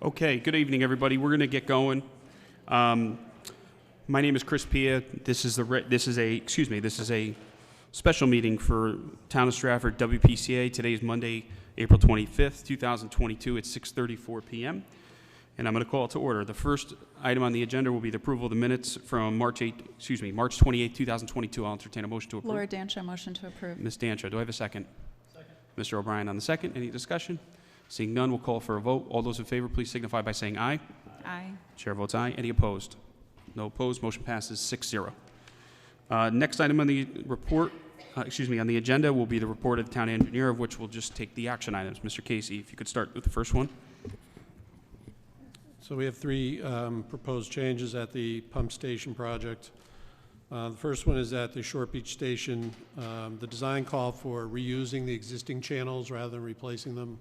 Okay, good evening, everybody. We're going to get going. My name is Chris Pia. This is a special meeting for Town of Stratford WPCA. Today is Monday, April 25th, 2022 at 6:34 p.m. And I'm going to call it to order. The first item on the agenda will be the approval of the minutes from March 28, 2022. I'll entertain a motion to approve. Laura Dancho, motion to approve. Ms. Dancho, do I have a second? Second. Mr. O'Brien on the second. Any discussion? Seeing none, we'll call for a vote. All those in favor, please signify by saying aye. Aye. Chair votes aye. Any opposed? No opposed. Motion passes 6-0. Next item on the report, on the agenda will be the report of the town engineer, of which we'll just take the action items. Mr. Casey, if you could start with the first one. So we have three proposed changes at the pump station project. The first one is at the Short Beach Station. The design called for reusing the existing channels rather than replacing them.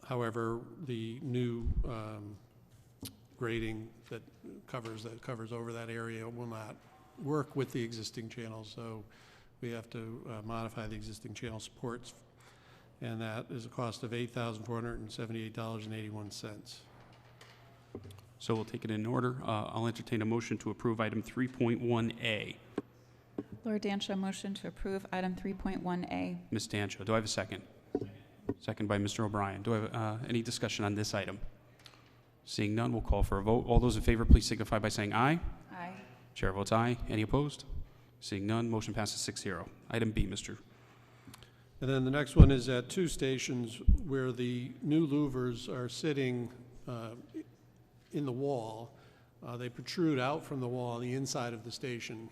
However, the new grading that covers over that area will not work with the existing channels, so we have to modify the existing channel supports, and that is a cost of $8,478.81. So we'll take it in order. I'll entertain a motion to approve item 3.1A. Laura Dancho, motion to approve item 3.1A. Ms. Dancho, do I have a second? Second by Mr. O'Brien. Do I have any discussion on this item? Seeing none, we'll call for a vote. All those in favor, please signify by saying aye. Aye. Chair votes aye. Any opposed? Seeing none, motion passes 6-0. Item B, Mr. And then the next one is at two stations where the new louvers are sitting in the wall. They protrude out from the wall on the inside of the station.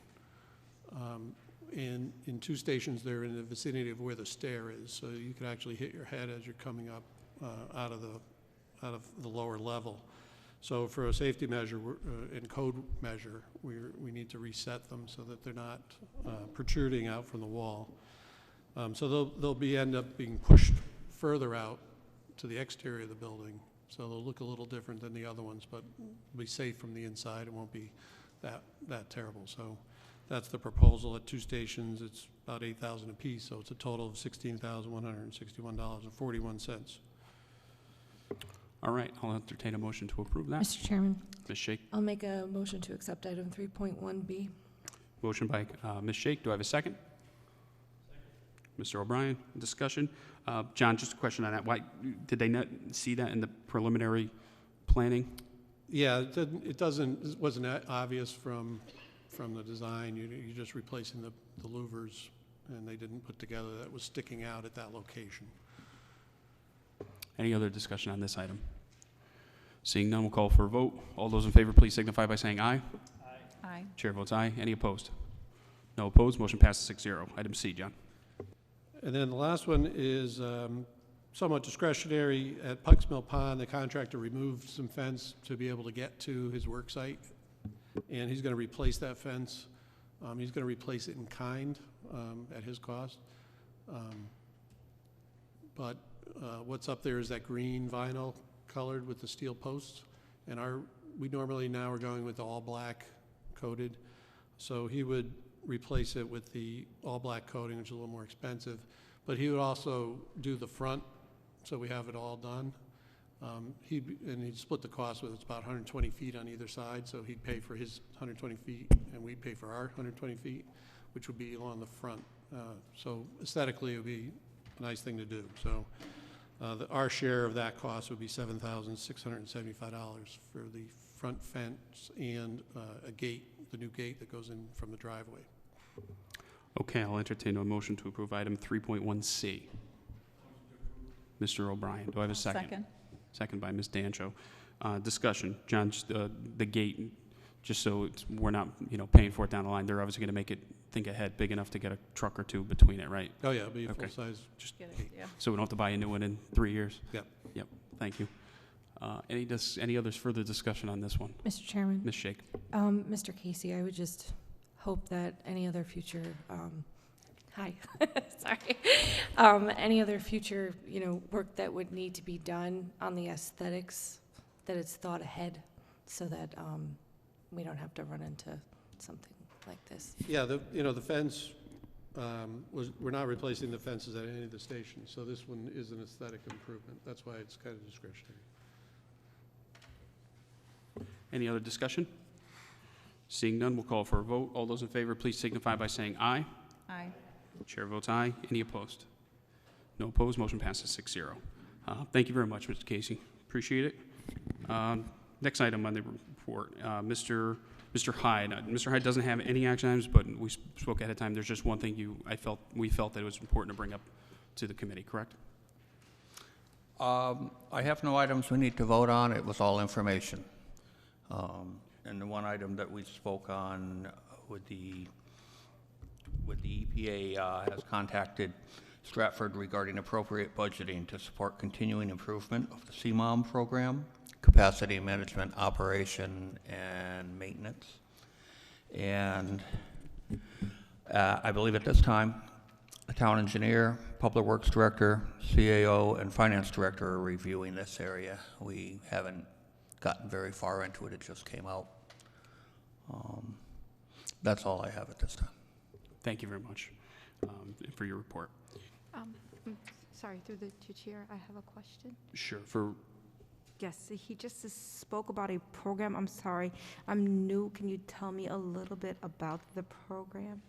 And in two stations, they're in the vicinity of where the stair is, so you could actually hit your head as you're coming up out of the lower level. So for a safety measure and code measure, we need to reset them so that they're not protruding out from the wall. So they'll end up being pushed further out to the exterior of the building. So they'll look a little different than the other ones, but be safe from the inside. It won't be that terrible. So that's the proposal at two stations. It's about $8,000 apiece, so it's a total of $16,161.41. All right, I'll entertain a motion to approve that. Mr. Chairman, Ms. Shake. I'll make a motion to accept item 3.1B. Motion by Ms. Shake. Do I have a second? Mr. O'Brien, discussion. John, just a question on that. Why did they not see that in the preliminary planning? Yeah, it wasn't obvious from the design. You're just replacing the louvers, and they didn't put together that was sticking out at that location. Any other discussion on this item? Seeing none, we'll call for a vote. All those in favor, please signify by saying aye. Aye. Aye. Chair votes aye. Any opposed? No opposed. Motion passes 6-0. Item C, John. And then the last one is somewhat discretionary. At Pucks Mill Pond, the contractor removed some fence to be able to get to his work site, and he's going to replace that fence. He's going to replace it in kind at his cost. But what's up there is that green vinyl colored with the steel posts, and we normally now are going with the all black coated. So he would replace it with the all black coating, which is a little more expensive, but he would also do the front, so we have it all done. He'd split the cost with, it's about 120 feet on either side, so he'd pay for his 120 feet and we'd pay for our 120 feet, which would be along the front. So aesthetically, it would be a nice thing to do. So our share of that cost would be $7,675 for the front fence and a gate, the new gate that goes in from the driveway. Okay, I'll entertain a motion to approve item 3.1C. Mr. O'Brien, do I have a second? Second. Second by Ms. Dancho. Discussion. John, just, the gate, just so we're not paying for it down the line, they're obviously going to make it think ahead big enough to get a truck or two between it, right? Oh, yeah, it'll be a Okay. full-size. Just Get it, yeah. so we don't have to buy a new one in 3 years? Yep. Yep, thank you. Any other further discussion on this one? Mr. Chairman, Ms. Shake. Mr. Casey, I would just hope that any other future, any other future, work that would need to be done on the aesthetics, that it's thought ahead so that we don't have to run into something like this. Yeah, the fence we're not replacing the fences at any of the stations, so this one is an aesthetic improvement. That's why it's kind of discretionary. Any other discussion? Seeing none, we'll call for a vote. All those in favor, please signify by saying aye. Aye. Chair votes aye. Any opposed? No opposed. Motion passes 6-0. Thank you very much, Mr. Casey. Appreciate it. Next item on the report, Mr. Hyde. Mr. Hyde doesn't have any action items, but we spoke ahead of time. There's just one thing we felt that it was important to bring up to the committee, correct? I have no items we need to vote on. It was all information. And the one item that we spoke on with the EPA has contacted Stratford regarding appropriate budgeting to support continuing improvement of the CMOM program, capacity management, operation, and maintenance. And I believe at this time, the town engineer, public works director, CAO, and finance director are reviewing this area. We haven't gotten very far into it. It just came out. That's all I have at this time. Thank you very much for your report. Sorry, through the chair, I have a question. Sure. Yes, he just spoke about a program. I'm sorry, I'm new. Can you tell me a little bit about the program?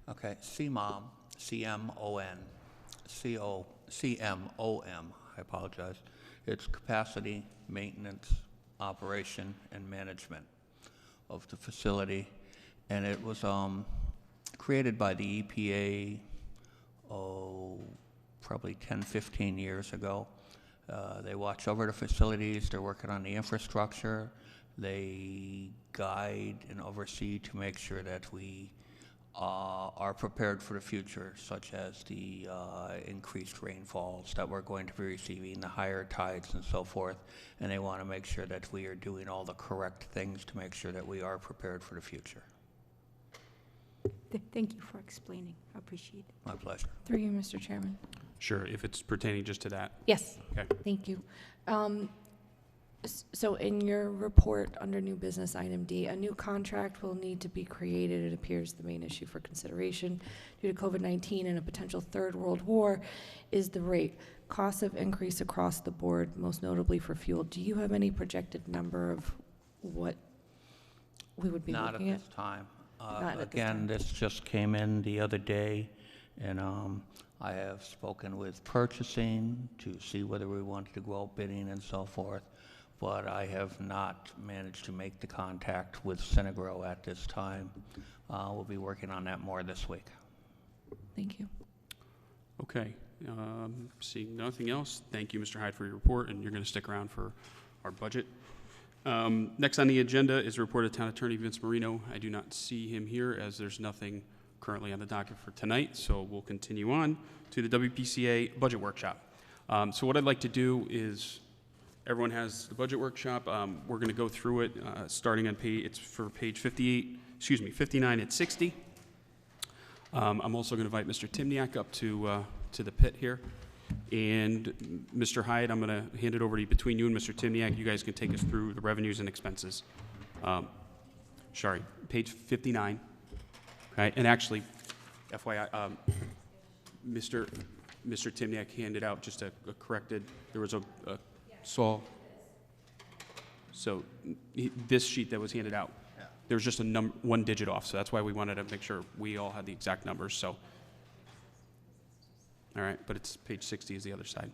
Okay, CMOM, C-M-O-N, C-O-C-M-O-M, I apologize. It's capacity, maintenance, operation, and management of the facility. And it was created by the EPA, probably 10, 15 years ago. They watch over the facilities. They're working on the infrastructure. They guide and oversee to make sure that we are prepared for the future, such as the increased rainfalls that we're going to be receiving, the higher tides and so forth. And they want to make sure that we are doing all the correct things to make sure that we are prepared for the future. Thank you for explaining. I appreciate it. My pleasure. Through you, Mr. Chairman. Sure, if it's pertaining just to that. Yes. Okay. Thank you. So in your report under new business item D, a new contract will need to be created. It appears the main issue for consideration due to COVID-19 and a potential third world war is the rate. Costs have increased across the board, most notably for fuel. Do you have any projected number of what we would be looking at? Not at this time. Again, this just came in the other day, and I have spoken with purchasing to see whether we wanted to go out bidding and so forth, but I have not managed to make the contact with Synagro at this time. We'll be working on that more this week. Thank you. Okay. Seeing nothing else, thank you, Mr. Hyde, for your report, and you're going to stick around for our budget. Next on the agenda is a report of Town Attorney Vince Marino. I do not see him here as there's nothing currently on the docket for tonight, so we'll continue on to the WPCA Budget Workshop. So what I'd like to do is, everyone has the budget workshop. We're going to go through it starting on it's for page 59 at 60. I'm also going to invite Mr. Timniak up to the pit here. And Mr. Hyde, I'm going to hand it over to you. Between you and Mr. Timniak, you guys can take us through the revenues and expenses. Sorry, page 59. Okay, and actually, FYI, Mr. Timniak handed out just a corrected, there was a So this sheet that was handed out, there was just a one digit off, so that's why we wanted to make sure we all had the exact numbers. So, all right, but it's page 60 is the other side.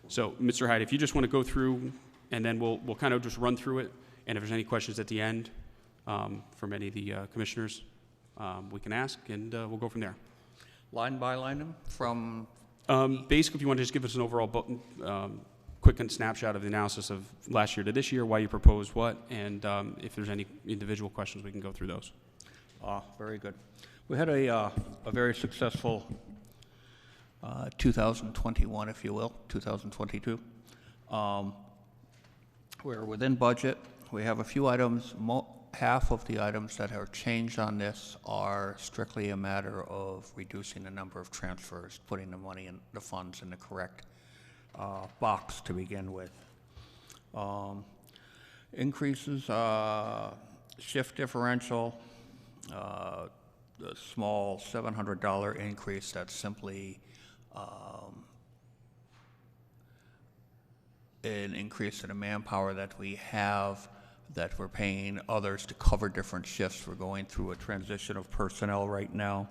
So, Mr. Hyde, if you just want to go through, and then we'll kind of just run through it, and if there's any questions at the end from any of the commissioners, we can ask, and we'll go from there. Line by line from? Basically, if you want to just give us an overall quick snapshot of the analysis of last year to this year, why you proposed what, and if there's any individual questions, we can go through those. Very good. We had a very successful 2021, if you will, 2022. We're within budget. We have a few items. Half of the items that are changed on this are strictly a matter of reducing the number of transfers, putting the money in the funds in the correct box to begin with. Increases, shift differential, a small $700 increase that's simply an increase in the manpower that we have, that we're paying others to cover different shifts. We're going through a transition of personnel right now.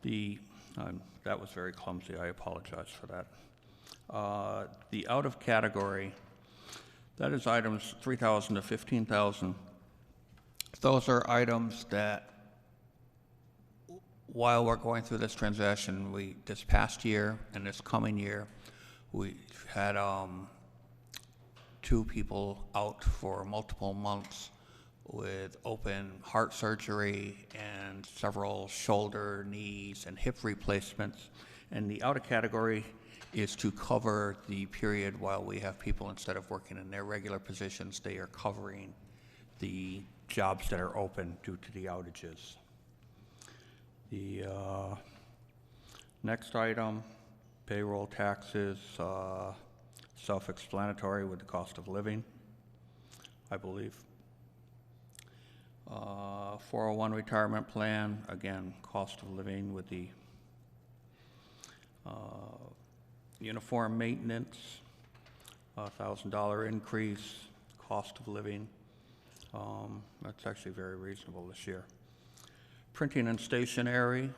That was very clumsy. I apologize for that. The out of category, that is items 3,000 to 15,000. Those are items that, while we're going through this transition, this past year and this coming year, we had 2 people out for multiple months with open heart surgery and several shoulder, knees, and hip replacements. And the out of category is to cover the period while we have people, instead of working in their regular positions, they are covering the jobs that are open due to the outages. The next item, payroll taxes, self-explanatory with the cost of living, I believe. 401 retirement plan, again, cost of living with the uniform maintenance, $1,000 increase, cost of living. That's actually very reasonable this year. Printing and stationery,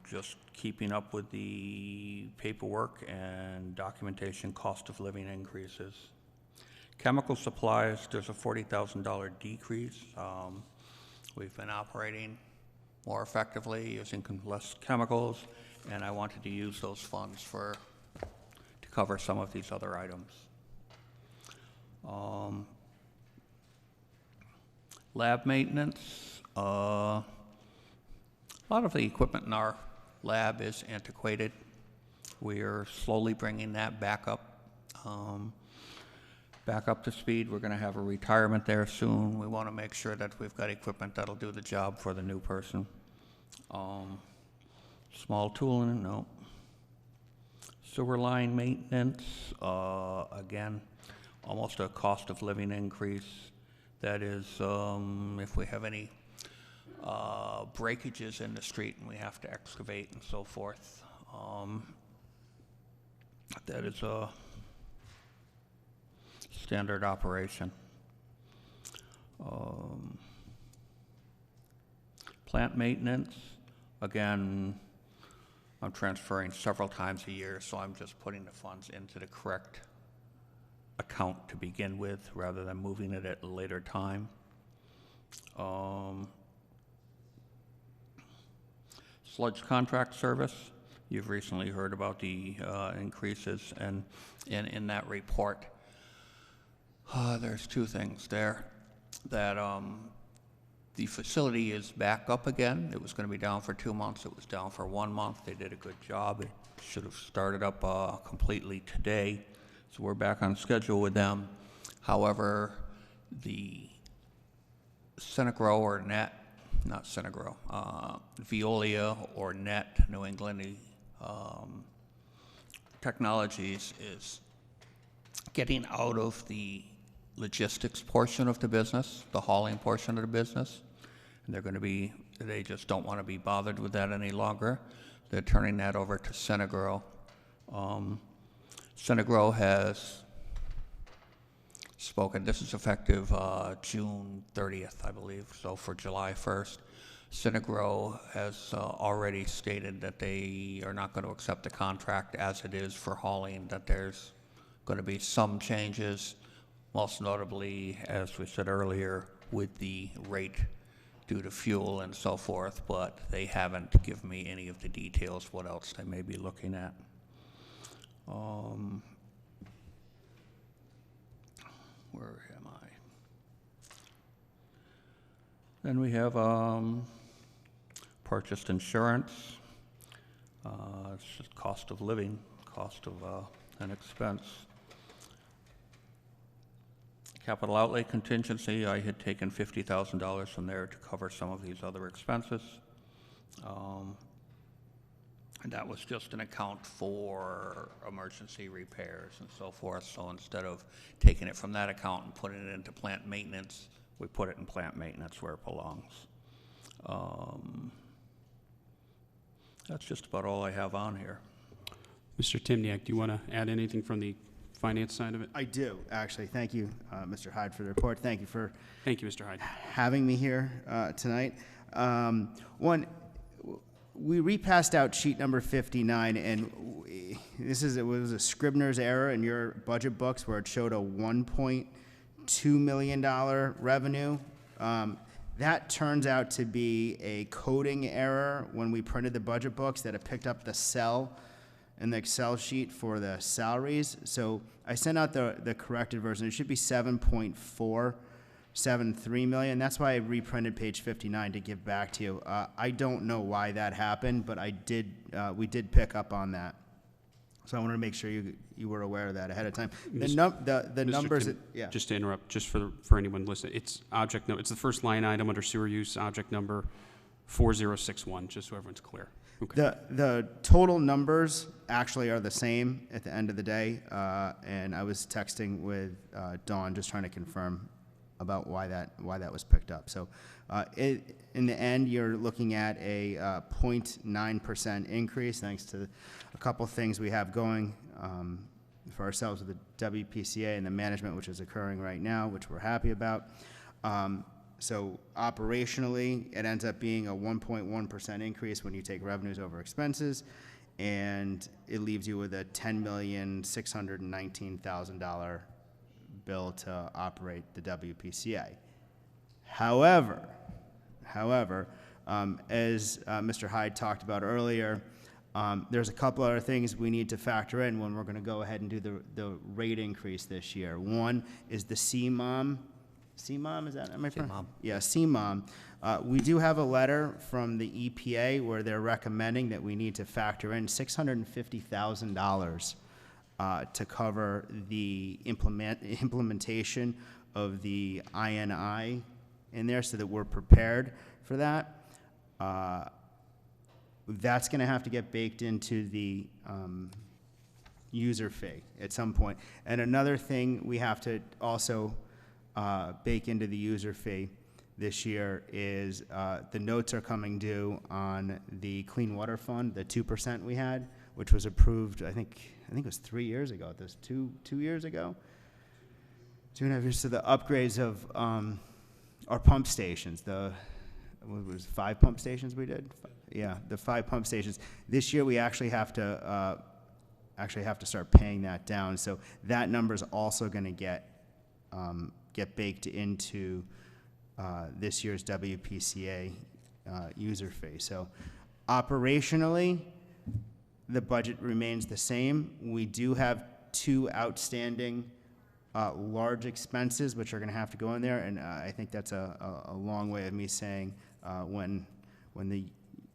just keeping up with the paperwork and documentation cost of living increases. Chemical supplies, there's a $40,000 decrease. We've been operating more effectively, using less chemicals, and I wanted to use those funds to cover some of these other items. Lab maintenance, a lot of the equipment in our lab is antiquated. We are slowly bringing that back up to speed. We're going to have a retirement there soon. We want to make sure that we've got equipment that'll do the job for the new person. Small tooling, no. Sewer line maintenance, again, almost a cost of living increase. That is, if we have any breakages in the street and we have to excavate and so forth, that is a standard operation. Plant maintenance, again, I'm transferring several times a year, so I'm just putting the funds into the correct account to begin with, rather than moving it at a later time. Sludge contract service, you've recently heard about the increases, and in that report, there's 2 things there. That the facility is back up again. It was going to be down for 2 months. It was down for 1 month. They did a good job. It should have started up completely today. So we're back on schedule with them. However, the Senegro or Net, not Senegro, Veolia or Net, New England Technologies is getting out of the logistics portion of the business, the hauling portion of the business. And they just don't want to be bothered with that any longer. They're turning that over to Senegro. Senegro has spoken, this is effective June 30th, I believe, so for July 1st. Senegro has already stated that they are not going to accept the contract as it is for hauling, that there's going to be some changes, most notably, as we said earlier, with the rate due to fuel and so forth, but they haven't given me any of the details, what else they may be looking at. Where am I? Then we have purchased insurance. It's just cost of living, cost of an expense. Capital outlay contingency, I had taken $50,000 from there to cover some of these other expenses. And that was just an account for emergency repairs and so forth. So instead of taking it from that account and putting it into plant maintenance, we put it in plant maintenance where it belongs. That's just about all I have on here. Mr. Timniak, do you want to add anything from the finance side of it? I do, actually. Thank you, Mr. Hyde, for the report. Thank you for Thank you, Mr. Hyde. having me here tonight. We repassed out sheet number 59, and it was a Scribner's error in your budget books where it showed a $1.2 million revenue. That turns out to be a coding error when we printed the budget books, that it picked up the cell in the Excel sheet for the salaries. So I sent out the corrected version. It should be 7.473 million. That's why I reprinted page 59 to give back to you. I don't know why that happened, but we did pick up on that. So I wanted to make sure you were aware of that ahead of time. The Mr. numbers, Tim, yeah. Just to interrupt, just for anyone listening, it's object it's the first line item under sewer use, object number 4061, just so everyone's clear. Okay. The total numbers actually are the same at the end of the day, and I was texting with Dawn just trying to confirm about why that was picked up. So in the end, you're looking at a 0.9% increase, thanks to a couple things we have going for ourselves with the WPCA and the management, which is occurring right now, which we're happy about. So operationally, it ends up being a 1.1% increase when you take revenues over expenses, and it leaves you with a $10,619,000 bill to operate the WPCA. However, as Mr. Hyde talked about earlier, there's a couple other things we need to factor in when we're going to go ahead and do the rate increase this year. One is the CMOM. CMOM, is that, am I CMOM. Yeah, CMOM. We do have a letter from the EPA where they're recommending that we need to factor in $650,000 to cover the implementation of the INI in there, so that we're prepared for that. That's going to have to get baked into the user fee at some point. And another thing we have to also bake into the user fee this year is the notes are coming due on the Clean Water Fund, the 2% we had, which was approved, I think it was 3 years ago. This 2 years ago, 2.5 years. So the upgrades of our pump stations, what was 5 pump stations we did? Yeah, the 5 pump stations. This year we actually have to start paying that down. So that number is also going to get baked into this year's WPCA user fee. So operationally, the budget remains the same. We do have 2 outstanding large expenses which are going to have to go in there, and I think that's a long way of me saying when the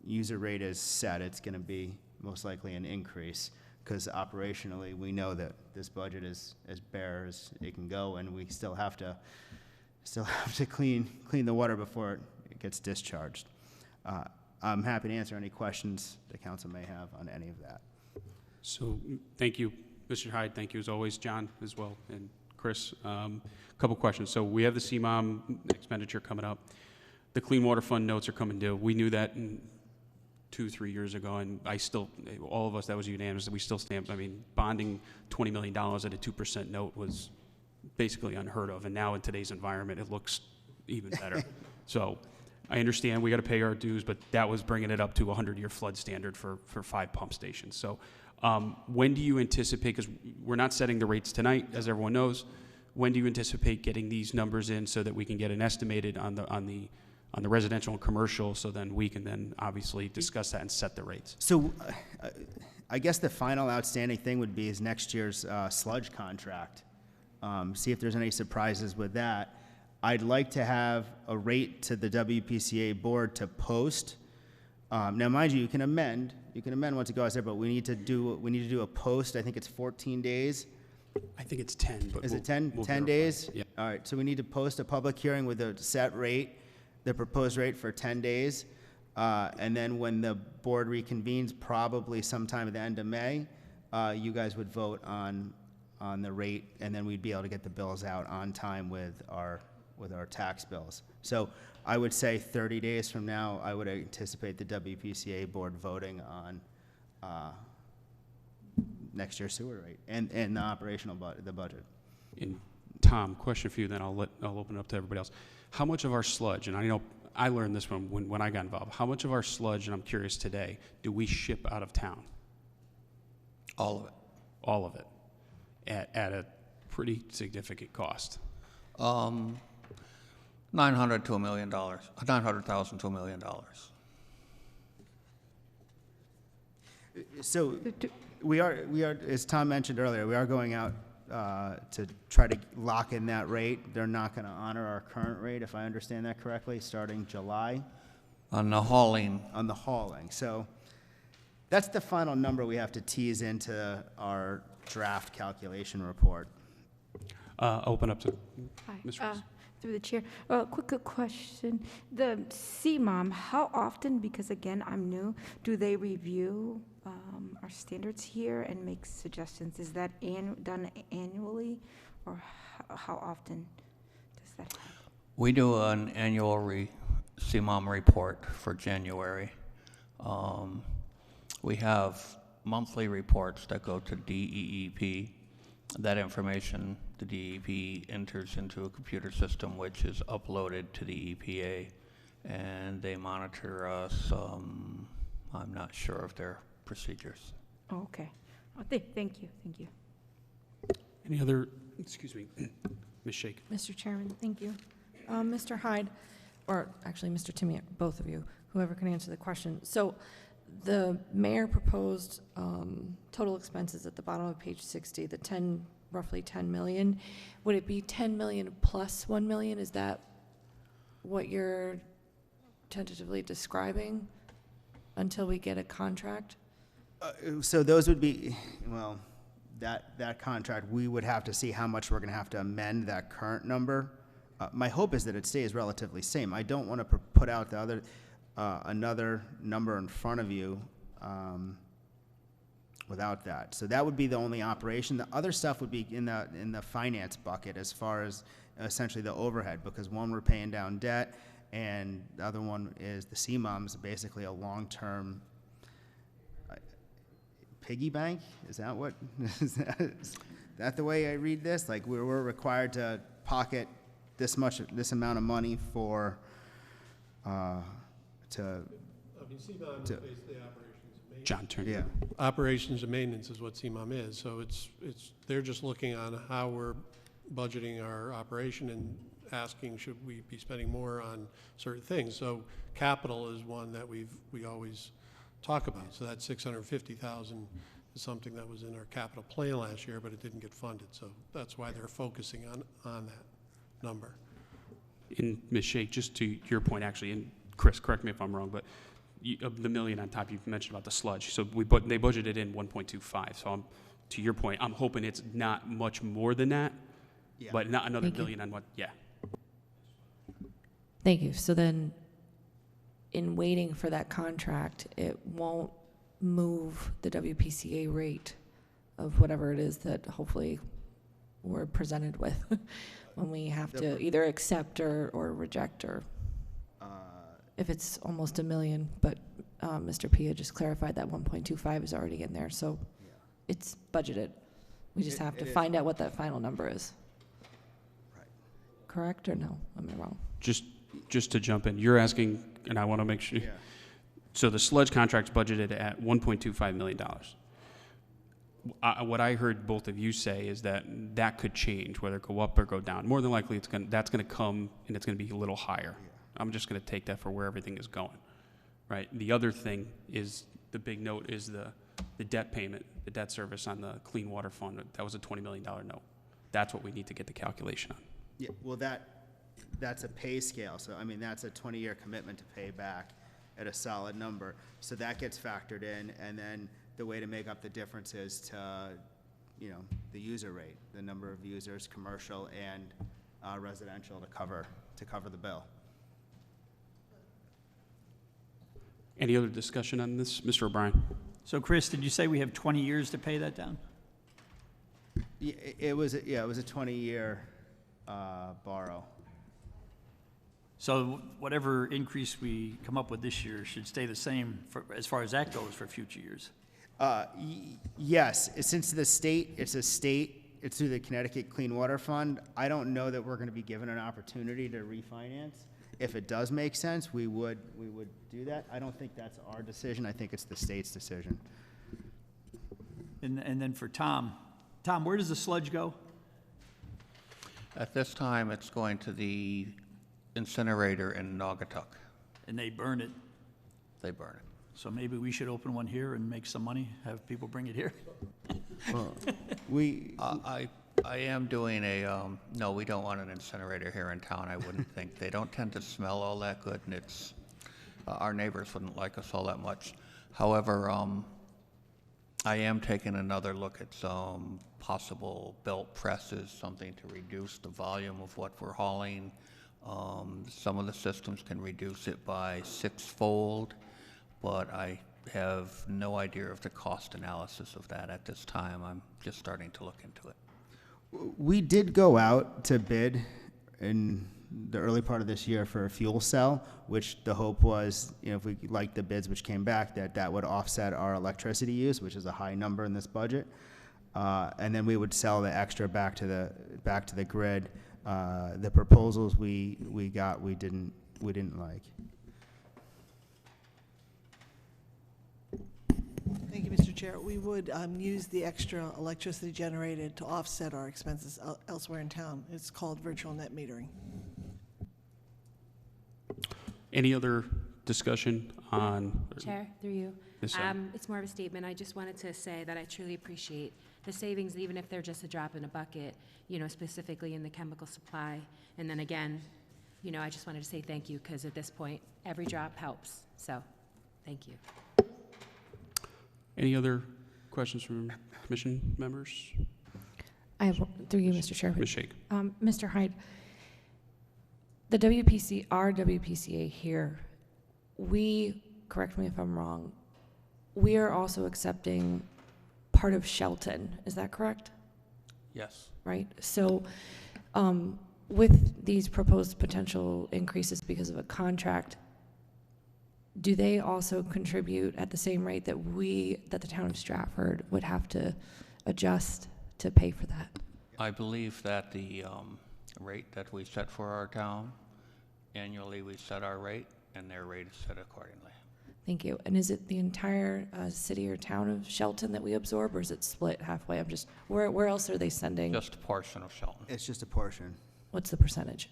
user rate is set, it's going to be most likely an increase, because operationally we know that this budget is as bare as it can go, and we still have to clean the water before it gets discharged. I'm happy to answer any questions the council may have on any of that. So thank you, Mr. Hyde. Thank you as always, John, as well, and Chris. A couple questions. So we have the CMOM expenditure coming up. The Clean Water Fund notes are coming due. We knew that 2-3 years ago, and all of us, that was unanimous, that we still stand. I mean, bonding $20 million at a 2% note was basically unheard of, and now in today's environment, it looks even better. So I understand we got to pay our dues, but that was bringing it up to a 100-year flood standard for 5 pump stations. So when do you anticipate, because we're not setting the rates tonight, as everyone knows, when do you anticipate getting these numbers in so that we can get an estimated on the residential and commercial, so then we can then obviously discuss that and set the rates? So I guess the final outstanding thing would be is next year's sludge contract. See if there's any surprises with that. I'd like to have a rate to the WPCA board to post. Now, mind you, you can amend once it goes there, but we need to do a post. I think it's 14 days. I think it's 10, but Is it 10? we'll 10 verify. days? Yeah. All right, so we need to post a public hearing with a set rate, the proposed rate for 10 days. And then when the board reconvenes, probably sometime at the end of May, you guys would vote on the rate, and then we'd be able to get the bills out on time with our tax bills. So I would say 30 days from now, I would anticipate the WPCA board voting on next year's sewer rate and the operational the budget. And Tom, question for you, then I'll open it up to everybody else. How much of our sludge, and I know I learned this when I got involved, how much of our sludge, and I'm curious today, do we ship out of town? All of it. All of it, at a pretty significant cost. $900,000 to $1 million, $900,000 to $1 million. So we are, as Tom mentioned earlier, we are going out to try to lock in that rate. They're not going to honor our current rate, if I understand that correctly, starting July. On the hauling, On the hauling. So that's the final number we have to tease into our draft calculation report. Open up to Hi, Ms. Ross. through the chair. Quick question. The CMOM, how often, because again, I'm new, do they review our standards here and make suggestions? Is that done annually, or how often does that happen? we do an annual CMOM report for January. We have monthly reports that go to DEEP. That information, the DEP enters into a computer system which is uploaded to the EPA, and they monitor us. I'm not sure of their procedures. Oh, okay. Oh, thank you. Any other, excuse me, Ms. Shake? Mr. Chairman, thank you. Mr. Hyde, or actually Mr. Timmy, both of you, whoever can answer the question. So the mayor proposed total expenses at the bottom of page 60, the roughly 10 million. Would it be 10 million plus 1 million? Is that what you're tentatively describing until we get a contract? So those would be, well, that contract, we would have to see how much we're going to have to amend that current number. My hope is that it stays relatively same. I don't want to put out the other another number in front of you without that. So that would be the only operation. The other stuff would be in the finance bucket as far as essentially the overhead, because one, we're paying down debt, and the other one is the CMOM's basically a long-term piggy bank. Is that what is that the way I read this? Like we're required to pocket this amount of money for CMOM is basically operations and maintenance. John, turn. yeah. Operations and maintenance is what CMOM is, so they're just looking on how we're budgeting our operation and asking, should we be spending more on certain things? So capital is one that we always talk about. So that $650,000 is something that was in our capital plan last year, but it didn't get funded. So that's why they're focusing on that number. And Ms. Shake, just to your point, actually, and Chris, correct me if I'm wrong, but the million on top you mentioned about the sludge. So they budgeted in 1.25. So to your point, I'm hoping it's not much more than that, Yeah. but not another Thank you. million on what? Yeah. Thank you. So then, in waiting for that contract, it won't move the WPCA rate of whatever it is that hopefully we're presented with when we have to either accept or reject, or if it's almost $1 million. But Mr. Pia just clarified that 1.25 is already in there, so it's budgeted. We just have to find out what that final number is. Right. Correct or no? Am I wrong? Just to jump in, you're asking, and I want to make sure. Yeah. So the sludge contract's budgeted at $1.25 million. What I heard both of you say is that could change, whether it go up or go down. More than likely, that's going to come, and it's going to be a little higher. Yeah. I'm just going to take that for where everything is going, right? The other thing is, the big note is the debt payment, the debt service on the Clean Water Fund. That was a $20 million note. That's what we need to get the calculation on. Yeah, well, that's a pay scale. So, I mean, that's a 20-year commitment to pay back at a solid number. So that gets factored in, and then the way to make up the difference is to, the user rate, the number of users, commercial and residential, to cover the bill. Any other discussion on this? Mr. O'Brien? So Chris, did you say we have 20 years to pay that down? It was a 20-year borrow. So whatever increase we come up with this year should stay the same as far as that goes for future years. Yes, since it's through the Connecticut Clean Water Fund, I don't know that we're going to be given an opportunity to refinance. If it does make sense, we would do that. I don't think that's our decision. I think it's the state's decision. And then for Tom, where does the sludge go? At this time, it's going to the incinerator in Naugatuck. And they burn it. They burn it. So maybe we should open one here and make some money, have people bring it here? Well, I am doing no, we don't want an incinerator here in town, I wouldn't think. They don't tend to smell all that good, and it's, our neighbors wouldn't like us all that much. However, I am taking another look at some possible belt presses, something to reduce the volume of what we're hauling. Some of the systems can reduce it by 6-fold, but I have no idea of the cost analysis of that at this time. I'm just starting to look into it. we did go out to bid in the early part of this year for a fuel cell, which the hope was, if we liked the bids which came back, that would offset our electricity use, which is a high number in this budget. And then we would sell the extra back to the grid. The proposals we got, we didn't like. Thank you, Mr. Chair. We would use the extra electricity generated to offset our expenses elsewhere in town. It's called virtual net metering. Any other discussion on? Chair, through you. Yes, ma'am. It's more of a statement. I just wanted to say that I truly appreciate the savings, even if they're just a drop in a bucket, specifically in the chemical supply. And then again, I just wanted to say thank you, because at this point, every drop helps. So, thank you. Any other questions from commission members? I have, through you, Mr. Chairman. Ms. Shake. Mr. Hyde, the our WPCA here, correct me if I'm wrong, we are also accepting part of Shelton, is that correct? Yes. Right? So with these proposed potential increases because of a contract, do they also contribute at the same rate that the town of Stratford would have to adjust to pay for that? I believe that the rate that we set for our town, annually we set our rate, and their rate is set accordingly. Thank you. And is it the entire city or town of Shelton that we absorb, or is it split halfway? Where else are they sending? Just a portion of Shelton. It's just a portion. What's the percentage?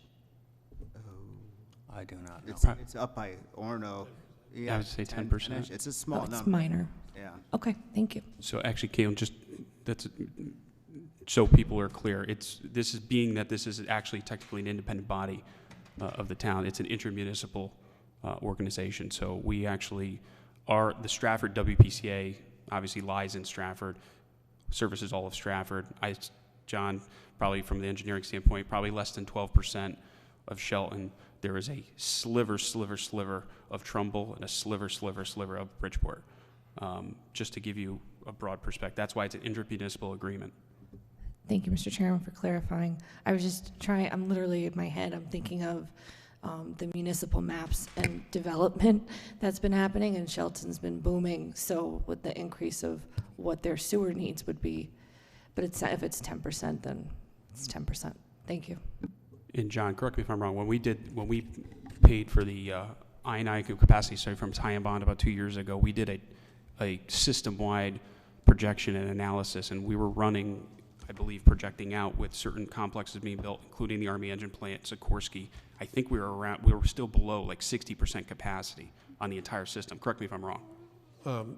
I do not know. It's up by Orono. I would say 10%. It's a small It's number. minor. Yeah. Okay, thank you. So actually, Caitlin, that's so people are clear. This is actually technically an independent body of the town. It's an intermunicipal organization. So we actually are the Stratford WPCA. Obviously, lies in Stratford, services all of Stratford. John, probably from the engineering standpoint, probably less than 12% of Shelton. There is a sliver of Trumbull and a sliver of Bridgeport, just to give you a broad perspective. That's why it's an intermunicipal agreement. Thank you, Mr. Chairman, for clarifying. I was just I'm literally in my head, I'm thinking of the municipal maps and development that's been happening, and Shelton's been booming. So with the increase of what their sewer needs would be, but if it's 10%, then it's 10%. Thank you. And John, correct me if I'm wrong, when we paid for the I&I capacity study from Ty and Bond about 2 years ago, we did a system-wide projection and analysis, and we were running, I believe, projecting out with certain complexes being built, including the Army engine plant, Sikorsky. I think we were still below like 60% capacity on the entire system. Correct me if I'm wrong.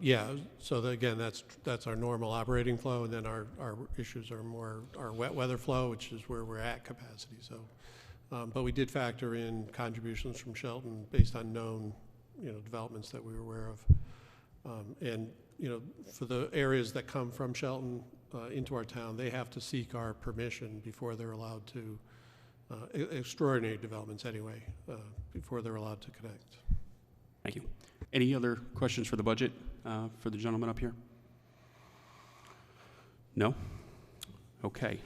Yeah, so again, that's our normal operating flow, and then our issues are more our wet weather flow, which is where we're at capacity. So, but we did factor in contributions from Shelton based on known, developments that we were aware of, and for the areas that come from Shelton into our town, they have to seek our permission before they're allowed to extraordinary developments anyway, before they're allowed to connect. Thank you. Any other questions for the budget for the gentleman up here? No? Okay.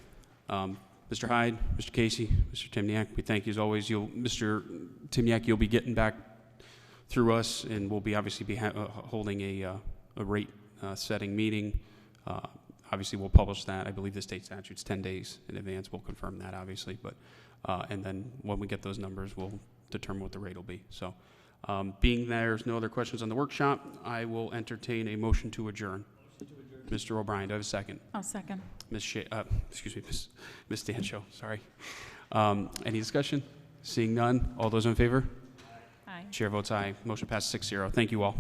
Mr. Hyde, Mr. Casey, Mr. Timniak, we thank you as always. Mr. Timniak, you'll be getting back through us, and we'll be obviously holding a rate setting meeting. Obviously, we'll publish that. I believe the state statute's 10 days in advance. We'll confirm that, obviously, but and then when we get those numbers, we'll determine what the rate will be. So, being there's no other questions on the workshop, I will entertain a motion to adjourn. Mr. O'Brien, do I have a second? I'll second. Ms. Ms. Dancho, sorry. Any discussion? Seeing none, all those in favor? Aye. Chair votes aye. Motion passes 6-0. Thank you all.